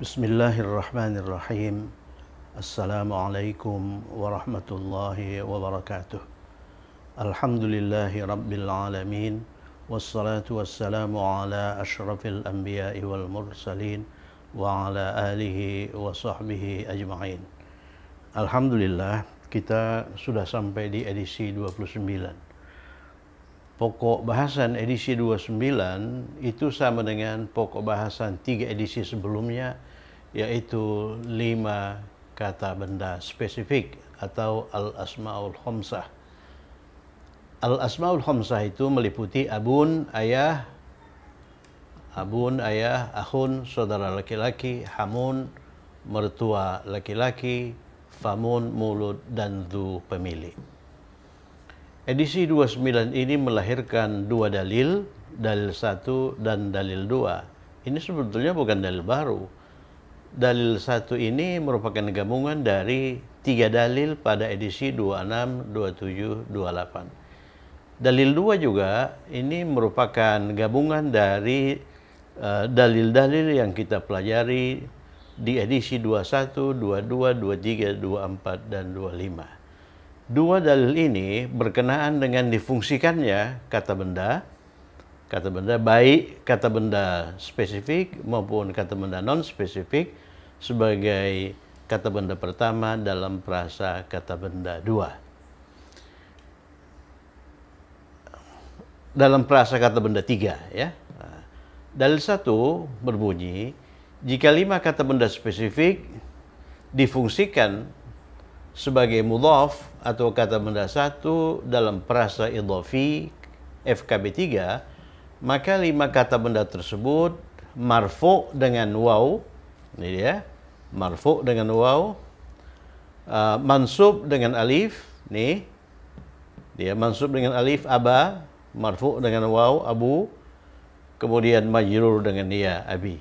Bismillahirrahmanirrahim. Assalamualaikum warahmatullahi wabarakatuh. Alhamdulillahi rabbil alamin. Wassalatu wassalamu ala ashrafil anbiya'i wal mursalin wa ala alihi wa sahbihi ajma'in. Alhamdulillah, kita sudah sampai di edisi 29. Pokok bahasan edisi 29 itu sama dengan pokok bahasan 3 edisi sebelumnya, yaitu 5 kata benda spesifik atau al-asma'ul khamsah. Al-asma'ul khamsah itu meliputi abun, ayah, akhun, saudara laki-laki, hamun, mertua laki-laki, famun, mulut, dan dzu, pemilik. Edisi 29 ini melahirkan 2 dalil, dalil 1 dan dalil 2. Ini sebetulnya bukan dalil baru. Dalil 1 ini merupakan gabungan dari 3 dalil pada edisi 26, 27, 28. Dalil 2 juga ini merupakan gabungan dari dalil-dalil yang kita pelajari di edisi 21, 22, 23, 24, dan 25. 2 dalil ini berkenaan dengan difungsikannya kata benda baik kata benda spesifik maupun kata benda non-spesifik sebagai kata benda pertama dalam frasa kata benda 2. Dalam frasa kata benda 3, ya. Dalil 1 berbunyi, jika 5 kata benda spesifik difungsikan sebagai mudhaf atau kata benda 1 dalam frasa idhafi FKB 3, maka 5 kata benda tersebut marfu dengan waw, ini dia, marfu dengan waw, mansub dengan alif, nih dia mansub dengan alif aba, marfu dengan waw abu, kemudian majrur dengan ya abi,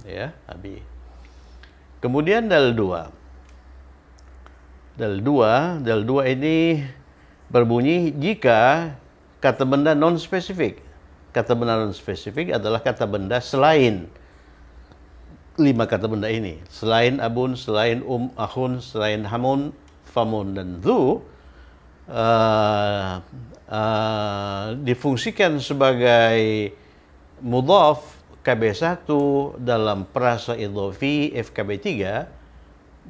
ya abi. Kemudian dalil 2. Dalil 2 ini berbunyi jika kata benda non-spesifik. Kata benda non-spesifik adalah kata benda selain 5 kata benda ini. Selain abun, selain akhun, selain hamun, famun, dan dzu, difungsikan sebagai mudhaf KB1 dalam frasa idhafi FKB 3,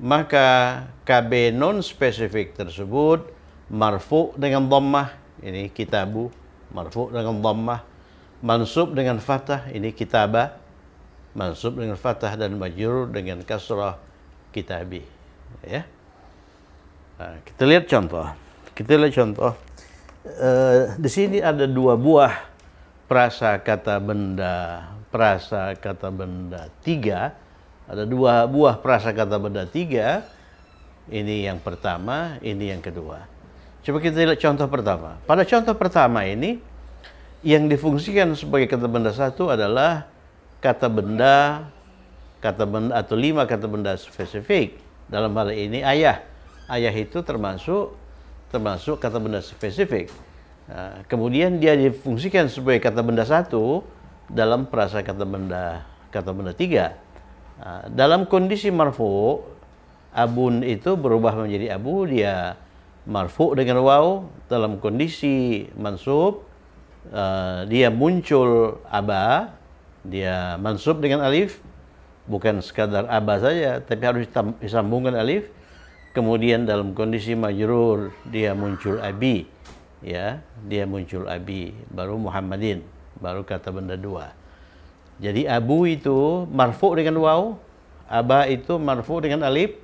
maka KB non-spesifik tersebut marfu dengan dhammah, ini kitabu, marfu dengan dhammah, mansub dengan fathah, ini kitabah, mansub dengan fathah, dan majrur dengan kasrah, kitabi, ya. Nah, kita lihat contoh. Di sini ada 2 buah frasa kata benda 3. Ada 2 buah frasa kata benda 3. Ini yang pertama, ini yang kedua. Coba kita lihat contoh pertama. Pada contoh pertama ini, yang difungsikan sebagai kata benda 1 adalah kata benda atau 5 kata benda spesifik. Dalam hal ini ayah. Ayah itu termasuk kata benda spesifik. Nah, kemudian dia difungsikan sebagai kata benda 1 dalam frasa kata benda 3. Dalam kondisi marfu, abun itu berubah menjadi abu, dia marfu dengan waw. Dalam kondisi mansub, dia muncul aba, dia mansub dengan alif, bukan sekadar aba saja, tapi harus disambungkan alif. Kemudian dalam kondisi majrur, dia muncul abi, ya, dia muncul abi, baru Muhammadin, baru kata benda 2. Jadi abu itu marfu dengan waw, aba itu marfu dengan alif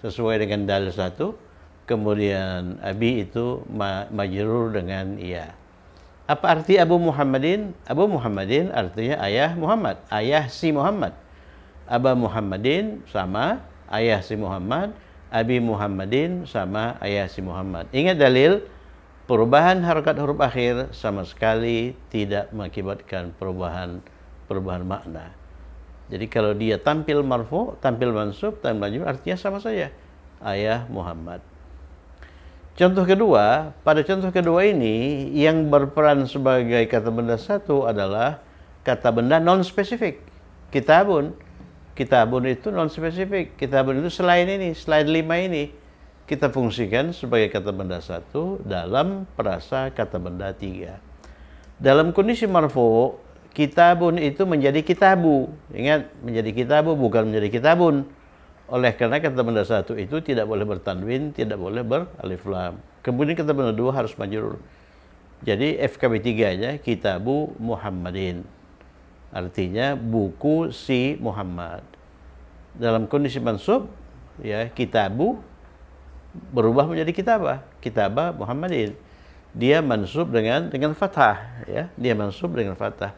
sesuai dengan dalil 1, kemudian abi itu majrur dengan ya. Apa arti Abu Muhammadin? Abu Muhammadin artinya ayah Muhammad, ayah si Muhammad. Aba Muhammadin sama ayah si Muhammad, abi Muhammadin sama ayah si Muhammad. Ingat dalil, perubahan harokat huruf akhir sama sekali tidak mengakibatkan perubahan makna. Jadi kalau dia tampil marfu, tampil mansub, tampil majrur, artinya sama saja, ayah Muhammad. Contoh kedua, pada contoh kedua ini yang berperan sebagai kata benda 1 adalah kata benda non spesifik, kitabun. Kitabun itu non spesifik. Kitabun itu selain ini, selain 5 ini kita fungsikan sebagai kata benda 1 dalam perasa kata benda 3. Dalam kondisi marfu, kitabun itu menjadi kitabu. Ingat, menjadi kitabu bukan menjadi kitabun. Oleh karena kata benda 1 itu tidak boleh bertanwin, tidak boleh beralif lam. Kemudian kata benda 2 harus majrur. Jadi FKB 3-nya kitabu Muhammadin. Artinya buku si Muhammad. Dalam kondisi mansub, ya, kitabu berubah menjadi kitabah, kitabah Muhammadin. Dia mansub dengan fathah, ya. Dia mansub dengan fathah.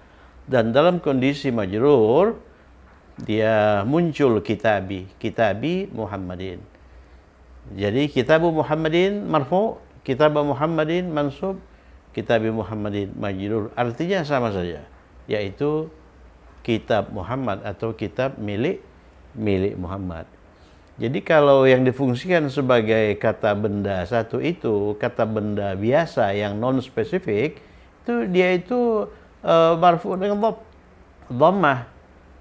Dan dalam kondisi majrur, dia muncul kitabi, kitabi Muhammadin. Jadi kitabu Muhammadin marfu, kitabah Muhammadin mansub, kitabi Muhammadin majrur. Artinya sama saja, yaitu kitab Muhammad atau kitab milik Muhammad. Jadi kalau yang difungsikan sebagai kata benda 1 itu kata benda biasa yang non spesifik, itu dia itu marfu dengan dhammah.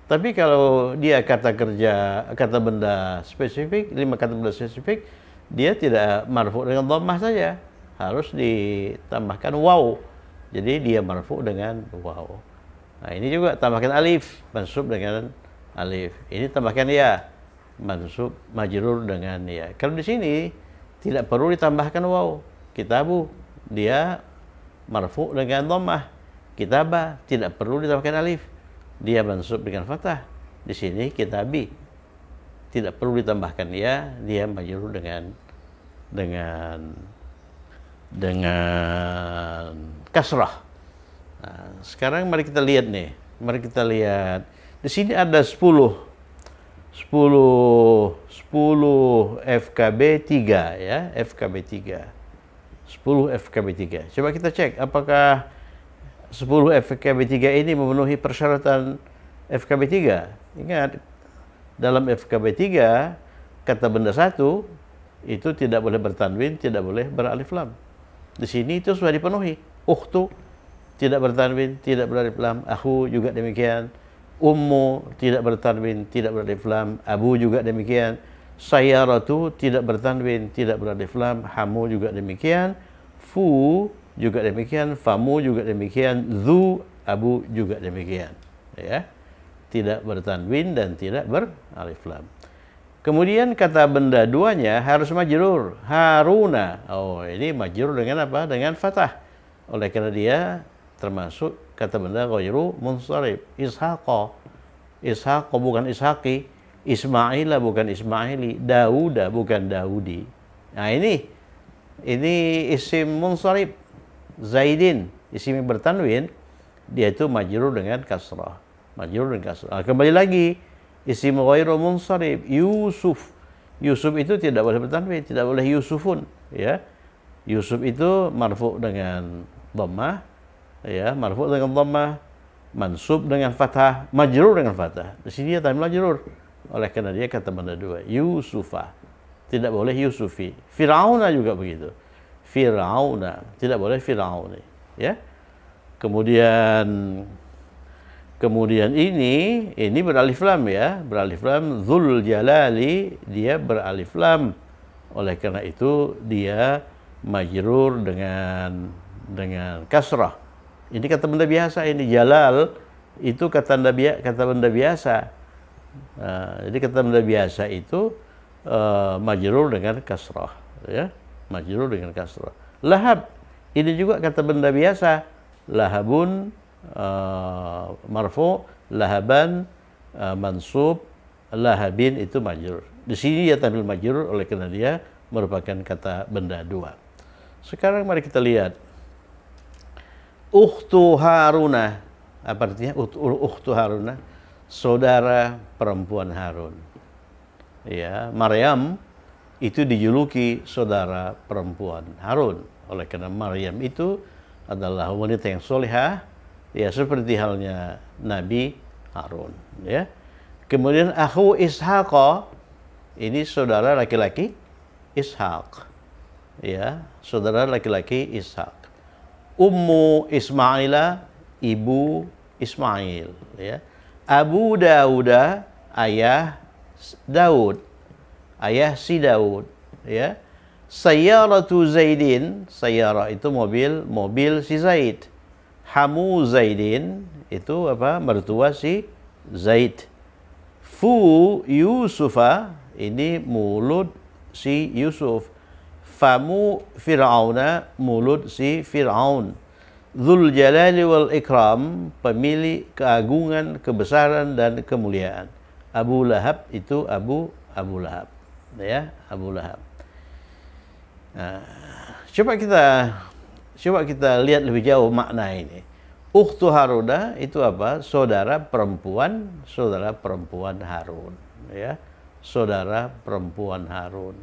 Tapi kalau dia kata benda spesifik, 5 kata benda spesifik, dia tidak marfu dengan dhammah saja, harus ditambahkan waw. Jadi dia marfu dengan waw. Nah, ini juga tambahkan alif, mansub dengan alif. Ini tambahkan ya, mansub majrur dengan ya. Kalau di sini tidak perlu ditambahkan waw. Kitabu dia marfu dengan dhammah. Kitabah tidak perlu ditambahkan alif. Dia mansub dengan fathah. Di sini kitabi tidak perlu ditambahkan ya, dia majrur dengan kasrah. Nah, sekarang mari kita lihat nih. Mari kita lihat. Di sini ada 10 FKB 3 ya, FKB 3. 10 FKB 3. Coba kita cek apakah 10 FKB 3 ini memenuhi persyaratan FKB 3. Ingat, dalam FKB 3 kata benda 1 itu tidak boleh bertanwin, tidak boleh beralif lam. Di sini itu sudah dipenuhi. Ukhtu tidak bertanwin, tidak beralif lam. Akhu juga demikian. Ummu tidak bertanwin, tidak beralif lam. Abu juga demikian. Sayyaratu tidak bertanwin, tidak beralif lam. Hamu juga demikian. Fu juga demikian. Famu juga demikian. Zu, abu juga demikian. Ya, tidak bertanwin dan tidak beralif lam. Kemudian kata benda 2-nya harus majrur. Haruna. Oh, ini majrur dengan apa? Dengan fathah. Oleh karena dia termasuk kata benda ghairu munsharif. Ishaqa bukan ishaqi, Ismaila bukan ismaili, Dauda bukan daudi. Nah, ini isim munsharif. Zaidin isim yang bertanwin, dia itu majrur dengan kasrah. Majrur dengan kasrah. Kembali lagi, isim ghairu munsharif. Yusuf itu tidak boleh bertanwin, tidak boleh Yusufun, ya. Yusuf itu marfu dengan dhammah, ya, marfu dengan dhammah, mansub dengan fathah, majrur dengan fathah. Di sini dia tamil majrur. Oleh karena dia kata benda 2, Yusufa. Tidak boleh Yusufi. Fir'auna juga begitu. Fir'auna, tidak boleh Fir'auni, ya. Kemudian ini beralif lam ya, beralif lam. Dzul Jalali dia beralif lam. Oleh karena itu dia majrur dengan kasrah. Ini kata benda biasa, ini Jalal itu kata benda biasa. Jadi kata benda biasa itu majrur dengan kasrah, ya. Majrur dengan kasrah. Lahab ini juga kata benda biasa. Lahabun marfu, lahaban mansub, lahabin itu majrur. Di sini dia tampil majrur oleh karena dia merupakan kata benda 2. Sekarang mari kita lihat ukhtu Haruna. Apa artinya ukhtu Haruna? Saudara perempuan Harun. Ya, Maryam itu dijuluki saudara perempuan Harun. Oleh karena Maryam itu adalah wanita yang solehah, ya, seperti halnya Nabi Harun, ya. Kemudian akhu Ishaq, ini saudara laki-laki Ishaq, ya, saudara laki-laki Ishaq. Ummu Ismaila, ibu Ismail, ya. Abu Dauda ayah Daud, ayah si Daud, ya. Sayyaratu Zaidin, sayyara itu mobil, mobil si Zaid. Hamu Zaidin itu apa? Mertua si Zaid. Fu Yusufa, ini mulut si Yusuf. Famu Fir'auna, mulut si Fir'aun. Dzul Jalali wal Ikram, pemilik keagungan, kebesaran dan kemuliaan. Abu Lahab itu Abu Lahab, ya, Abu Lahab. Nah, coba kita lihat lebih jauh makna ini. Ukhtu Haruna itu apa? Saudara perempuan Harun, ya. Saudara perempuan Harun.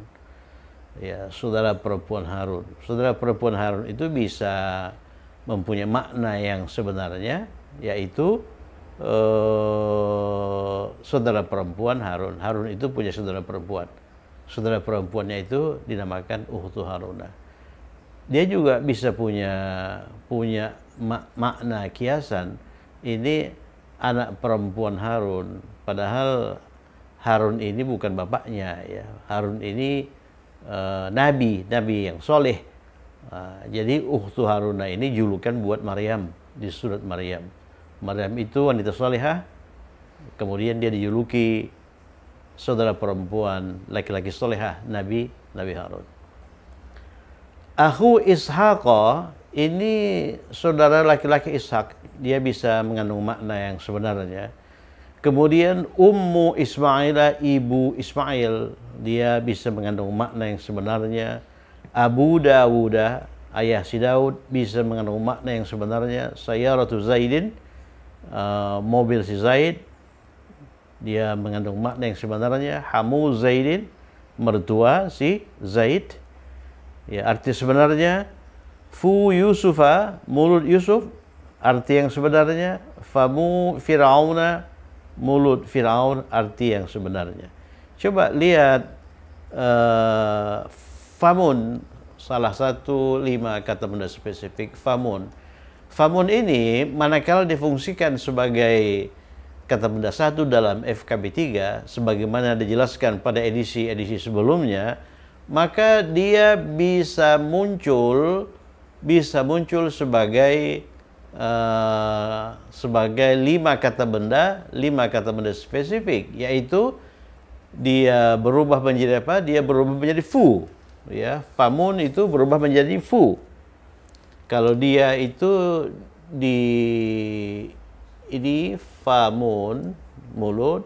Ya, saudara perempuan Harun. Saudara perempuan Harun itu bisa mempunyai makna yang sebenarnya, yaitu saudara perempuan Harun. Harun itu punya saudara perempuan. Saudara perempuannya itu dinamakan Ukhtu Haruna. Dia juga bisa punya makna kiasan. Ini anak perempuan Harun, padahal Harun ini bukan bapaknya, ya. Harun ini nabi yang soleh. Jadi Ukhtu Haruna ini julukan buat Maryam di surat Maryam. Maryam itu wanita solehah, kemudian dia dijuluki saudara perempuan laki-laki solehah Nabi Harun. Akhu Ishaq, ini saudara laki-laki Ishak, dia bisa mengandung makna yang sebenarnya. Kemudian Ummu Ismail, ibu Ismail, dia bisa mengandung makna yang sebenarnya. Abu Dawud, ayah si Daud, bisa mengandung makna yang sebenarnya. Sayyaratu Zaidin, mobil si Zaid, dia mengandung makna yang sebenarnya. Hamu Zaidin, mertua si Zaid, ya, arti sebenarnya. Fu Yusufa, mulut Yusuf, arti yang sebenarnya. Famu Fir'auna, mulut Fir'aun, arti yang sebenarnya. Coba lihat famun, salah satu 5 kata benda spesifik famun. Famun ini manakala difungsikan sebagai kata benda satu dalam FKB 3 sebagaimana dijelaskan pada edisi sebelumnya, maka dia bisa muncul sebagai 5 kata benda spesifik, yaitu dia berubah menjadi apa? Dia berubah menjadi fu, ya. Famun itu berubah menjadi fu. Kalau dia itu ini famun, mulut,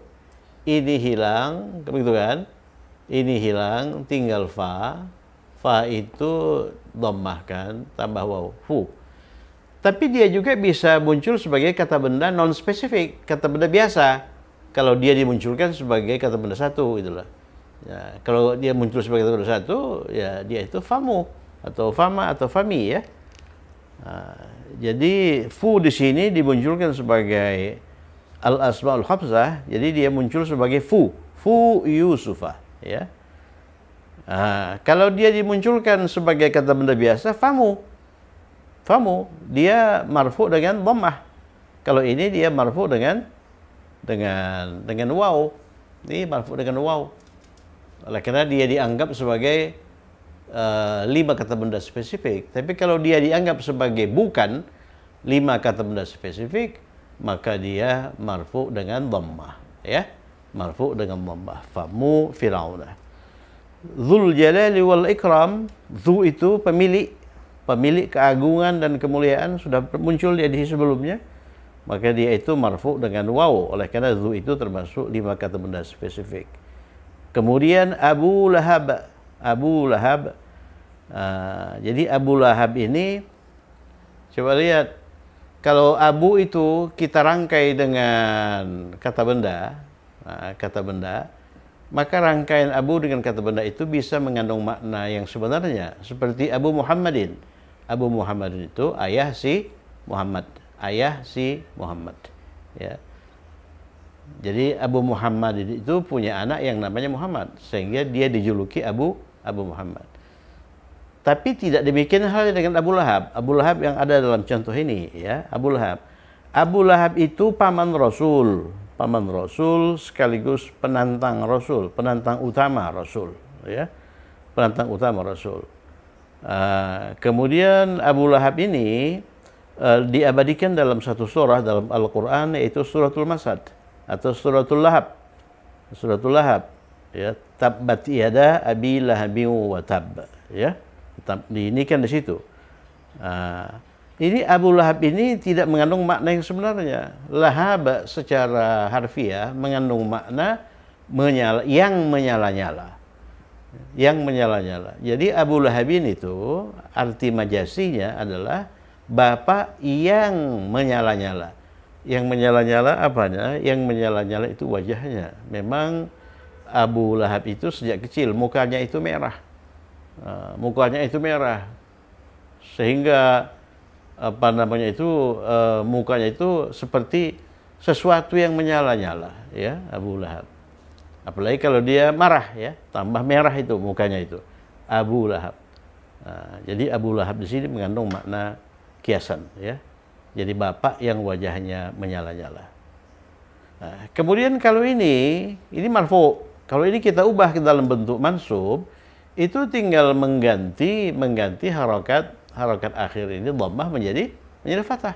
ini hilang, begitu kan? Ini hilang, tinggal fa. Fa itu dhammah kan, tambah waw, fu. Tapi dia juga bisa muncul sebagai kata benda non spesifik, kata benda biasa. Kalau dia dimunculkan sebagai kata benda satu, itulah. Ya, kalau dia muncul sebagai kata benda satu, ya dia itu famu atau fama atau fami, ya. Nah, jadi fu di sini dimunculkan sebagai al-asmaul khamsah, jadi dia muncul sebagai fu Yusufa, ya. Nah, kalau dia dimunculkan sebagai kata benda biasa, famu, dia marfu dengan dhammah. Kalau ini dia marfu dengan waw. Ini marfu dengan waw. Oleh karena dia dianggap sebagai 5 kata benda spesifik. Tapi kalau dia dianggap sebagai bukan 5 kata benda spesifik, maka dia marfu dengan dhammah, ya. Marfu dengan dhammah. Famu Fir'auna. Dzul Jalali wal Ikram, dzu itu pemilik keagungan dan kemuliaan, sudah muncul di edisi sebelumnya. Maka dia itu marfu dengan waw, oleh karena dzu itu termasuk 5 kata benda spesifik. Kemudian Abu Lahab. Jadi Abu Lahab ini, coba lihat, kalau Abu itu kita rangkai dengan kata benda, maka rangkaian Abu dengan kata benda itu bisa mengandung makna yang sebenarnya. Seperti Abu Muhammadin. Abu Muhammadin itu ayah si Muhammad. Ya. Jadi Abu Muhammad itu punya anak yang namanya Muhammad, sehingga dia dijuluki Abu Muhammad. Tapi tidak demikian halnya dengan Abu Lahab. Abu Lahab yang ada dalam contoh ini, ya, Abu Lahab. Abu Lahab itu paman Rasul, paman Rasul sekaligus penantang Rasul, penantang utama Rasul, ya, penantang utama Rasul. Kemudian Abu Lahab ini diabadikan dalam satu surah dalam Al-Quran, yaitu suratul Masad atau suratul Lahab. Suratul Lahab, ya, tabbat yada abi lahabin wa tab, ya, ini kan di situ. Ini Abu Lahab ini tidak mengandung makna yang sebenarnya. Lahab secara harfiah mengandung makna yang menyala-nyala. Yang menyala-nyala. Jadi Abu Lahab ini itu arti majasinya adalah bapak yang menyala-nyala. Yang menyala-nyala apanya? Yang menyala-nyala itu wajahnya. Memang Abu Lahab itu sejak kecil mukanya itu merah. Mukanya itu merah. Sehingga apa namanya itu mukanya itu seperti sesuatu yang menyala-nyala, ya, Abu Lahab. Apalagi kalau dia marah, ya, tambah merah itu mukanya itu. Abu Lahab. Jadi Abu Lahab di sini mengandung makna kiasan, ya. Jadi bapak yang wajahnya menyala-nyala. Kemudian kalau ini marfu. Kalau ini kita ubah ke dalam bentuk mansub, itu tinggal mengganti harakat akhir ini dhammah menjadi fathah.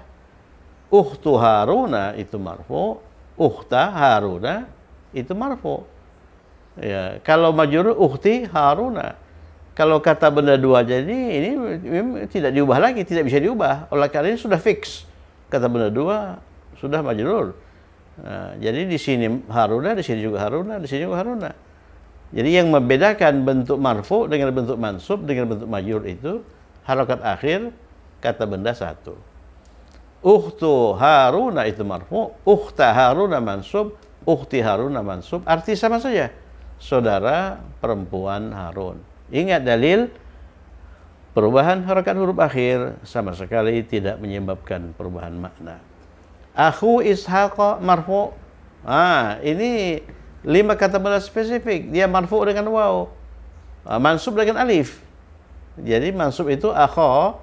Ukhtu Haruna itu marfu, ukhta Haruna itu marfu. Ya, kalau majrur ukhti Haruna. Kalau kata benda dua jadi ini tidak diubah lagi, tidak bisa diubah. Oleh karena ini sudah fix. Kata benda dua sudah majrur. Jadi di sini Haruna, di sini juga Haruna, di sini juga Haruna. Jadi yang membedakan bentuk marfu dengan bentuk mansub dengan bentuk majrur itu harakat akhir kata benda satu. Ukhtu Haruna itu marfu, ukhta Haruna mansub, ukhti Haruna mansub, arti sama saja. Saudara perempuan Harun. Ingat dalil perubahan harakat huruf akhir sama sekali tidak menyebabkan perubahan makna. Akhu Ishaq marfu. Ini 5 kata benda spesifik. Dia marfu dengan waw. Mansub dengan alif. Jadi mansub itu akho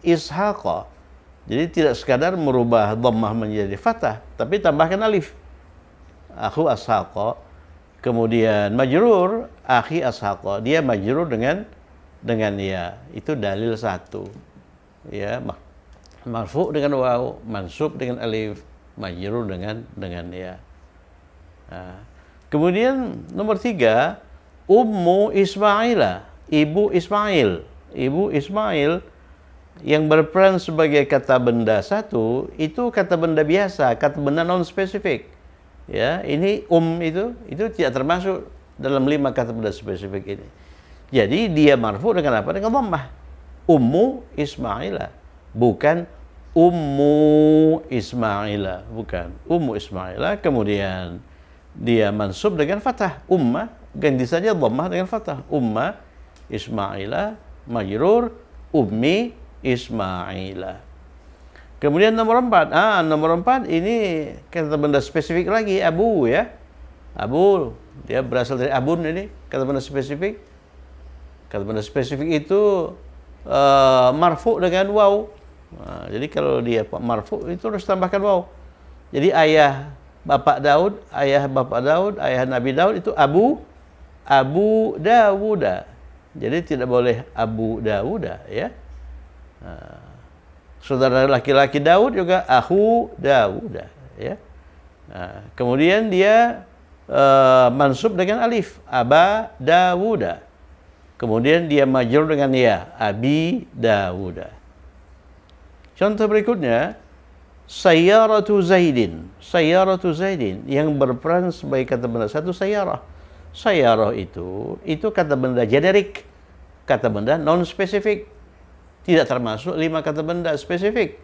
Ishaq. Jadi tidak sekadar merubah dhammah menjadi fathah, tapi tambahkan alif. Akhu Ishaq. Kemudian majrur akhi Ishaq. Dia majrur dengan ya. Itu dalil satu. Ya, marfu dengan waw, mansub dengan alif, majrur dengan ya. Kemudian nomor 3, Ummu Ismaila, ibu Ismail. Ibu Ismail yang berperan sebagai kata benda satu, itu kata benda biasa, kata benda non spesifik. Ya, ini itu tidak termasuk dalam 5 kata benda spesifik ini. Jadi dia marfu dengan apa? Dengan dhammah. Ummu Ismaila, bukan Ummu Ismaila, bukan Ummu Ismaila. Kemudian dia mansub dengan fathah, umma, ganti saja dhammah dengan fathah. Umma Ismaila majrur ummi Ismaila. Kemudian nomor 4, nomor 4 ini kata benda spesifik lagi, abu, ya. Abu, dia berasal dari abun, ini kata benda spesifik. Kata benda spesifik itu marfu dengan waw. Jadi kalau dia marfu itu harus tambahkan waw. Jadi ayah bapak Daud, ayah Nabi Daud itu Abu Dawuda. Jadi tidak boleh Abu Dawuda, ya. Saudara laki-laki Daud juga Akhu Dawuda, ya. Kemudian dia mansub dengan alif, Aba Dawuda. Kemudian dia majrur dengan ya, Abi Dawuda. Contoh berikutnya, Sayyaratu Zaidin. Sayyaratu Zaidin yang berperan sebagai kata benda satu, sayyarah. Sayyarah itu kata benda generik, kata benda non spesifik. Tidak termasuk 5 kata benda spesifik.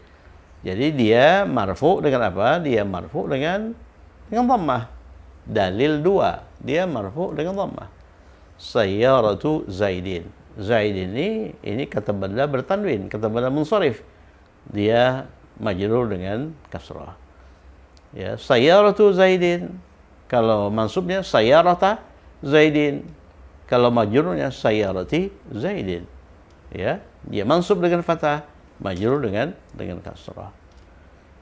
Jadi dia marfu dengan apa? Dia marfu dengan dhammah. Dalil 2, dia marfu dengan dhammah. Sayyaratu Zaidin. Zaid ini kata benda bertanwin, kata benda munsharif. Dia majrur dengan kasrah. Ya, sayyaratu Zaidin. Kalau mansubnya sayyarata Zaidin. Kalau majrurnya sayyarati Zaidin. Ya, dia mansub dengan fathah, majrur dengan kasrah.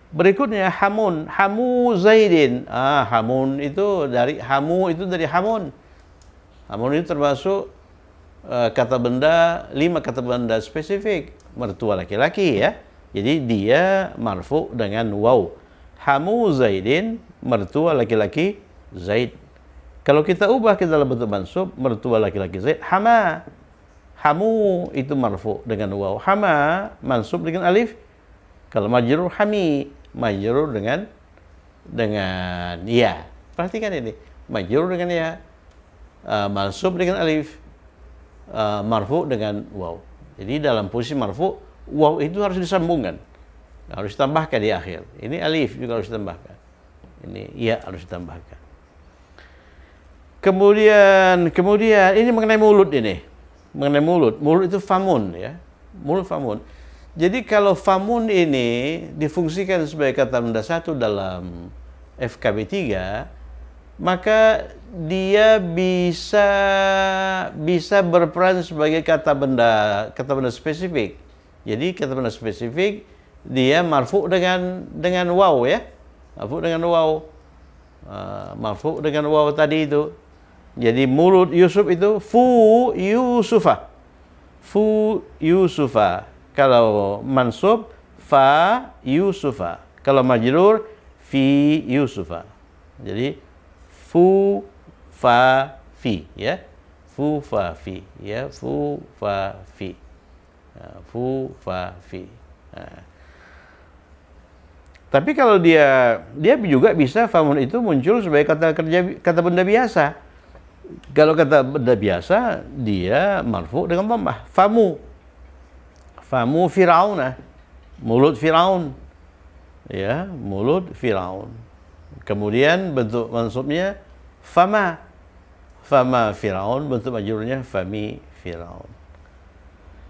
Berikutnya hamun, hamu Zaidin. Hamun itu dari hamu itu dari hamun. Hamun itu termasuk kata benda, 5 kata benda spesifik, mertua laki-laki ya. Jadi dia marfu dengan waw. Hamu Zaidin, mertua laki-laki Zaid. Kalau kita ubah ke dalam bentuk mansub, mertua laki-laki Zaid, hama. Hamu itu marfu dengan waw. Hama mansub dengan alif. Kalau majrur hami, majrur dengan ya. Perhatikan ini, majrur dengan ya, mansub dengan alif, marfu dengan waw. Jadi dalam posisi marfu, waw itu harus disambungkan, harus ditambahkan di akhir. Ini alif juga harus ditambahkan. Ini ya harus ditambahkan. Kemudian ini mengenai mulut ini. Mengenai mulut. Mulut itu famun ya. Mulut famun. Jadi kalau famun ini difungsikan sebagai kata benda satu dalam FKB 3, maka dia bisa berperan sebagai kata benda spesifik. Jadi kata benda spesifik dia marfu dengan waw ya. Marfu dengan waw. Marfu dengan waw tadi itu. Jadi mulut Yusuf itu fu Yusufa. Fu Yusufa. Kalau mansub fa Yusufa. Kalau majrur fi Yusufa. Jadi fu fa fi ya. Fu fa fi ya. Fu fa fi. Fu fa fi. Tapi kalau dia juga bisa famun itu muncul sebagai kata benda biasa. Kalau kata benda biasa dia marfu dengan dhammah. Famu Firaun, mulut Firaun. Ya, mulut Firaun. Kemudian bentuk mansubnya fama. Fama Firaun, bentuk majrurnya fami Firaun.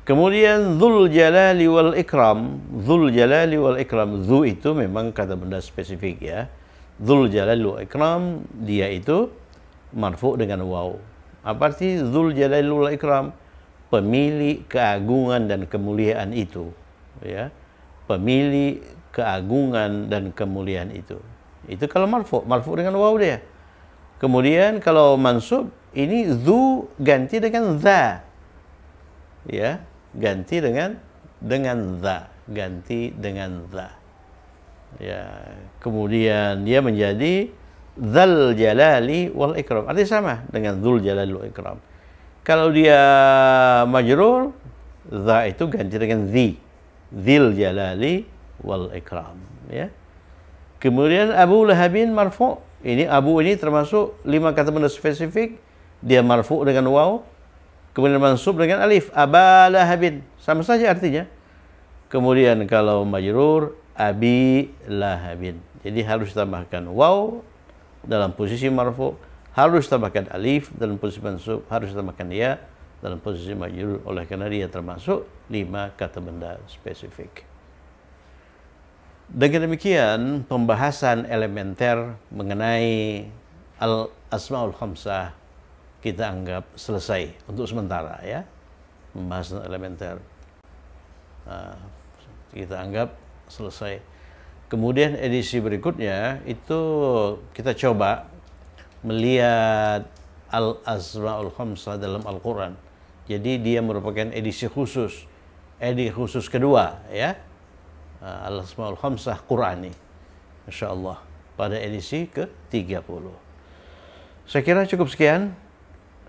Kemudian Dzul Jalali wal Ikram. Dzul Jalali wal Ikram. Dzu itu memang kata benda spesifik ya. Dzul Jalali wal Ikram, dia itu marfu dengan waw. Apa arti Dzul Jalali wal Ikram? Pemilik keagungan dan kemuliaan itu. Ya. Pemilik keagungan dan kemuliaan itu. Itu kalau marfu dengan waw dia. Kemudian kalau mansub ini dzu ganti dengan za. Ya, ganti dengan za, ganti dengan za. Ya, kemudian dia menjadi Dzal Jalali wal Ikram. Artinya sama dengan Dzul Jalali wal Ikram. Kalau dia majrur, za itu ganti dengan zi. Dzil Jalali wal Ikram, ya. Kemudian Abu Lahabin marfu. Ini Abu ini termasuk 5 kata benda spesifik. Dia marfu dengan waw. Kemudian mansub dengan alif. Aba Lahabin. Sama saja artinya. Kemudian kalau majrur, Abi Lahabin. Jadi harus tambahkan waw dalam posisi marfu, harus tambahkan alif dalam posisi mansub, harus tambahkan ya dalam posisi majrur. Oleh karena dia termasuk 5 kata benda spesifik. Dengan demikian pembahasan elementer mengenai al-asmaul khamsah kita anggap selesai untuk sementara ya. Pembahasan elementer kita anggap selesai. Kemudian edisi berikutnya itu kita coba melihat al-asmaul khamsah dalam Al-Quran. Jadi dia merupakan edisi khusus kedua ya, al-asmaul khamsah Qurani, insyaallah pada edisi ke-30. Saya kira cukup sekian,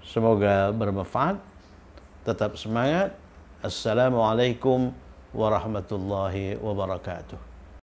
semoga bermanfaat. Tetap semangat. Assalamualaikum warahmatullahi wabarakatuh.